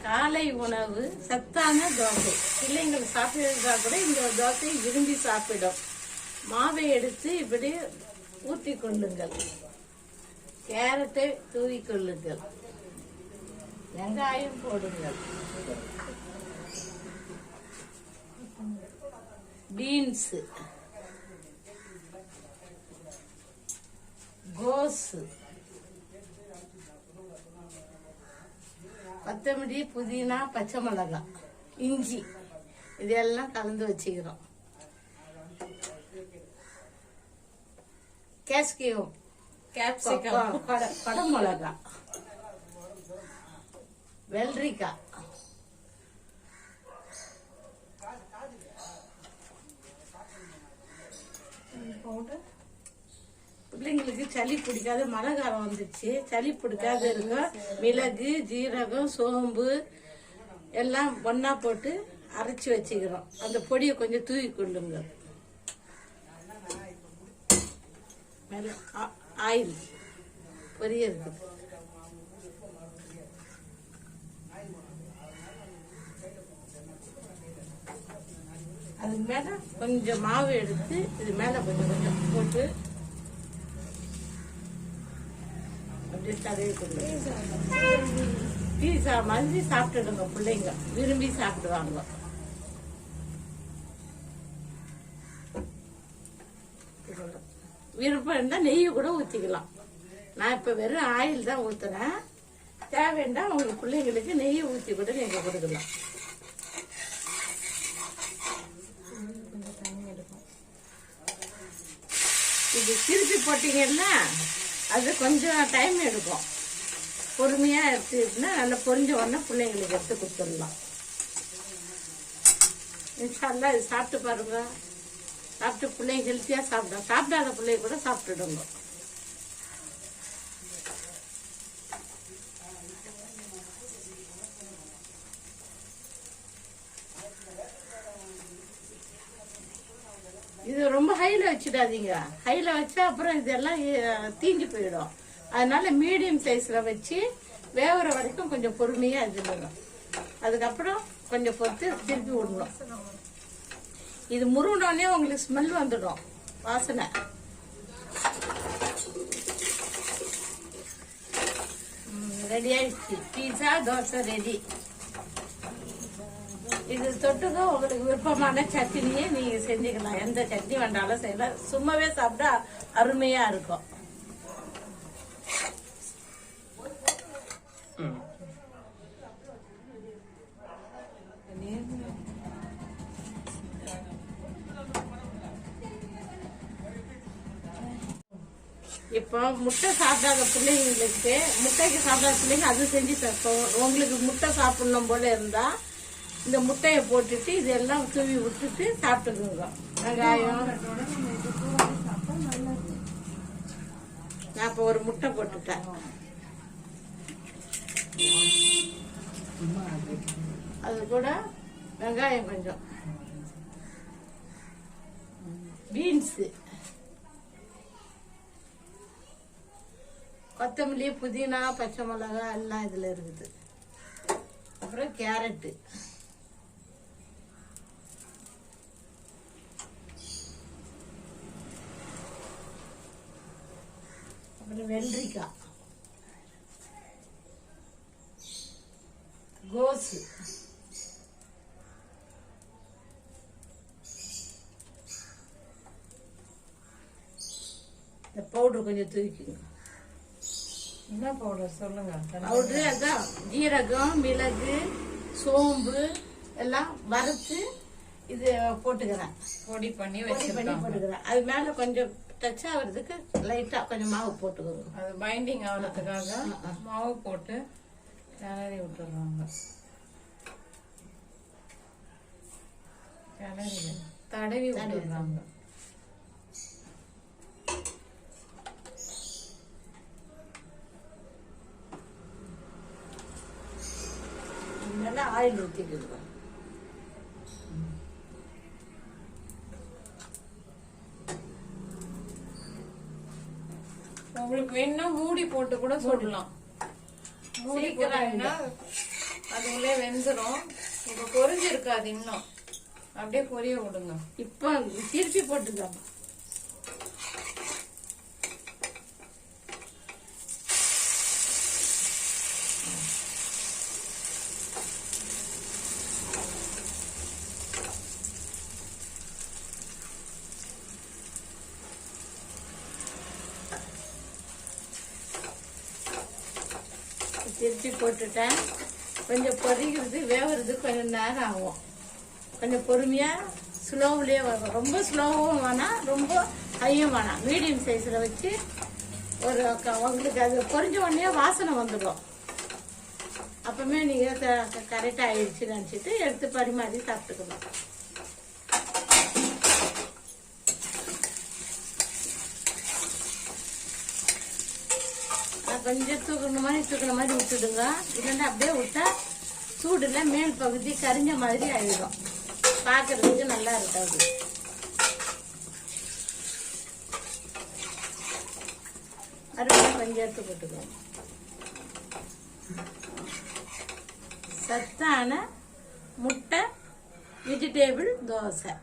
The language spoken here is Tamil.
காலை உணவு சத்தான தோசை. பிள்ளைங்கள் சாப்பிடுறதா கூட இந்த தோசையை விரும்பி சாப்பிடும். மாவை எடுத்து இப்படி ஊற்றி கொள்ளுங்கள். கேரட்டை தூவி கொள்ளுங்கள். வெங்காயம் போடுங்கள். பீன்ஸ், கோஸ், கொத்தமல்லி, புதினா, பச்சை மிளகாய், இஞ்சி இதெல்லாம் கலந்து வச்சுக்கிறோம். கேப்சிகம், கொடை மிளகாய், வெள்ளரிக்காய், பிள்ளைங்களுக்கு சளி பிடிக்காது. மழை காலம் வந்துச்சு, சளி பிடிக்காது இருக்கும். மிளகு, ஜீரகம், சோம்பு எல்லாம் ஒன்னா போட்டு அரைச்சி வச்சுக்கிறோம். அந்த பொடியை கொஞ்சம் தூவி கொள்ளுங்க. மேல ஆயில் பொரியறது. அதுக்கு மேல கொஞ்சம் மாவு எடுத்து இது மேல கொஞ்சம் கொஞ்சம் போட்டு அப்படியே தடவி கொண்டு பீஸா மாதிரி சாப்பிட்டுடுங்க. பிள்ளைங்க விரும்பி சாப்பிடுவாங்க. விருப்பம் இருந்தா நெய்யை கூட ஊத்திக்கலாம். நான் இப்ப வெறும் ஆயில் தான் ஊத்துறேன். தேவைன்னா உங்களுக்கு பிள்ளைங்களுக்கு நெய்யை ஊத்தி கூட நீங்க கொடுக்கலாம். இது திருப்பி போட்டீங்கன்னா அது கொஞ்சம் டைம் எடுக்கும். பொறுமையா எடுத்துக்கிட்டுனா நல்லா பொரிஞ்ச உடனே பிள்ளைங்களுக்கு எடுத்து கொடுத்துடலாம். இன்ஷால்லா இது சாப்பிட்டு பாருங்க. சாப்பிட்டு பிள்ளைங்க ஹெல்த்தியா சாப்பிடும். சாப்பிடாத பிள்ளைங்க கூட சாப்பிட்டுடுங்க. இது ரொம்ப ஹைல வச்சுடாதீங்க. ஹைல வச்சா அப்புறம் இதெல்லாம் தீஞ்சு போயிடும். அதனால மீடியம் சைஸ்ல வச்சு வேகிற வரைக்கும் கொஞ்சம் பொறுமையா இருந்துடும். அதுக்கப்புறம் கொஞ்சம் பொறுத்து திருப்பி விடணும். இது முருகனோடனே உங்களுக்கு ஸ்மெல் வந்துடும், வாசனை. ரெடி ஆயிடுச்சு. பீஸா தோசை ரெடி. இது தொட்டுக்க உங்களுக்கு விருப்பமான சட்னியே நீங்க செஞ்சுக்கலாம். எந்த சட்னி வேண்டாலும் செய்யலாம். சும்மாவே சாப்பிட்டா அருமையா இருக்கும். இப்போ முட்டை சாப்பிடாத பிள்ளைங்களுக்கு, முட்டைக்கு சாப்பிடாத பிள்ளைங்க அது செஞ்சு தப்போம். உங்களுக்கு முட்டை சாப்பிடணும் போல இருந்தா இந்த முட்டையை போட்டுட்டு இதெல்லாம் தூவி விட்டுட்டு சாப்பிட்டுக்குங்க. வெங்காயம், நான் இப்போ ஒரு முட்டை போட்டுட்டேன். அது கூட வெங்காயம் கொஞ்சம், பீன்ஸ், கொத்தமல்லி, புதினா, பச்சை மிளகாய் எல்லாம் இதுல இருக்குது. அப்புறம் கேரட்டு, அப்புறம் வெள்ளரிக்காய், கோஸ், இந்த பவுடர் கொஞ்சம் தூக்கிங்க. என்ன பவுடர் சொல்லுங்க? பவுடர் அதான் ஜீரகம், மிளகு, சோம்பு எல்லாம் வறுத்து இது போட்டுக்கிறேன். பொடி பண்ணி போட்டுக்கிறேன். அது மேல கொஞ்சம் டச் ஆகுறதுக்கு லைட்டா கொஞ்சம் மாவு போட்டுக்கோங்க. அது பைண்டிங் ஆகுறதுக்காக மாவு போட்டு கிளறி விட்டுறாங்க. தடவி விட்டுறாங்க. நல்லா ஆயில் ஊற்றிடுங்க. உங்களுக்கு வேணும்னா மூடி போட்டு கூட சொல்லலாம். மூடி போட்டீங்கன்னா அதுங்களே வெந்துடும். இப்போ பொரிஞ்சிருக்காது இன்னும், அப்படியே பொரிய விடுங்க. இப்போ திருப்பி போட்டுக்கலாம். திருப்பி போட்டுட்டேன். கொஞ்சம் பொரிக்கிறது வேவுறது கொஞ்சம் நேரம் ஆகும். கொஞ்சம் பொறுமையாக ஸ்லோவிலே வரும். ரொம்ப ஸ்லோவும் வேணாம், ரொம்ப ஹையும் வேணாம். மீடியம் சைஸில் வச்சு ஒரு உங்களுக்கு அது பொரிஞ்ச உடனே வாசனை வந்துடும். அப்பவுமே நீங்கள் கரெக்டாக ஆயிடுச்சுன்னு நினச்சிட்டு எடுத்து பரிமாறி சாப்பிட்டுக்கணும். கொஞ்சம் தூக்குன மாதிரி விட்டுடுங்க. இல்லைன்னா அப்படியே விட்டா சூடுல மேல் பகுதி கரிஞ்ச மாதிரி ஆயிடும். பார்க்கறதுக்கு நல்லா இருக்காது. மறுபடியும் கொஞ்சம் எடுத்து போட்டுக்கோங்க. சத்தான முட்டை வெஜிடேபிள் தோசை.